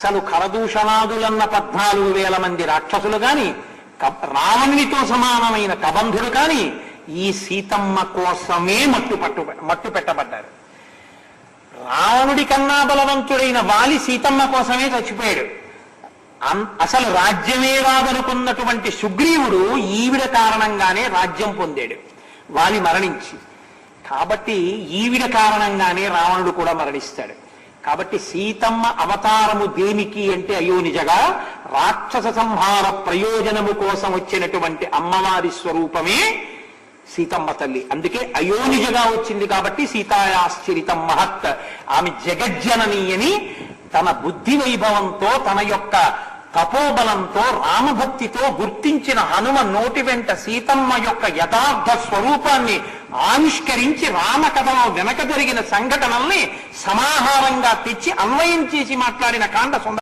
అసలు కరదూషణాదులన్న 14,000 మంది రాక్షసులు గాని రావణునితో సమానమైన కబంధుడు కాని ఈ సీతమ్మ కోసమే మట్టు పెట్టబడ్డారు. రావణుడి కన్నా బలవంతుడైన వాలి సీతమ్మ కోసమే చచ్చిపోయాడు. అసలు రాజ్యమే రాదనుకున్నటువంటి సుగ్రీవుడు ఈవిడ కారణంగానే రాజ్యం పొందాడు వాలి మరణించి. కాబట్టి ఈవిడ కారణంగానే రావణుడు కూడా మరణిస్తాడు. కాబట్టి సీతమ్మ అవతారము దేనికి అంటే అయోనిజగా రాక్షస సంహార ప్రయోజనము కోసం వచ్చినటువంటి అమ్మవారి స్వరూపమే సీతమ్మ తల్లి. అందుకే అయోనిజగా వచ్చింది కాబట్టి సీతాయాశ్చరితం మహత్. ఆమె జగజ్జనని అని తన బుద్ధి వైభవంతో తన యొక్క తపోబలంతో రామభక్తితో గుర్తించిన హనుమ నోటి వెంట సీతమ్మ యొక్క యథార్థ స్వరూపాన్ని ఆవిష్కరించి రామకథలో వెనక జరిగిన సంఘటనల్ని సమాహారంగా తెచ్చి అన్వయం చేసి మాట్లాడిన కాండ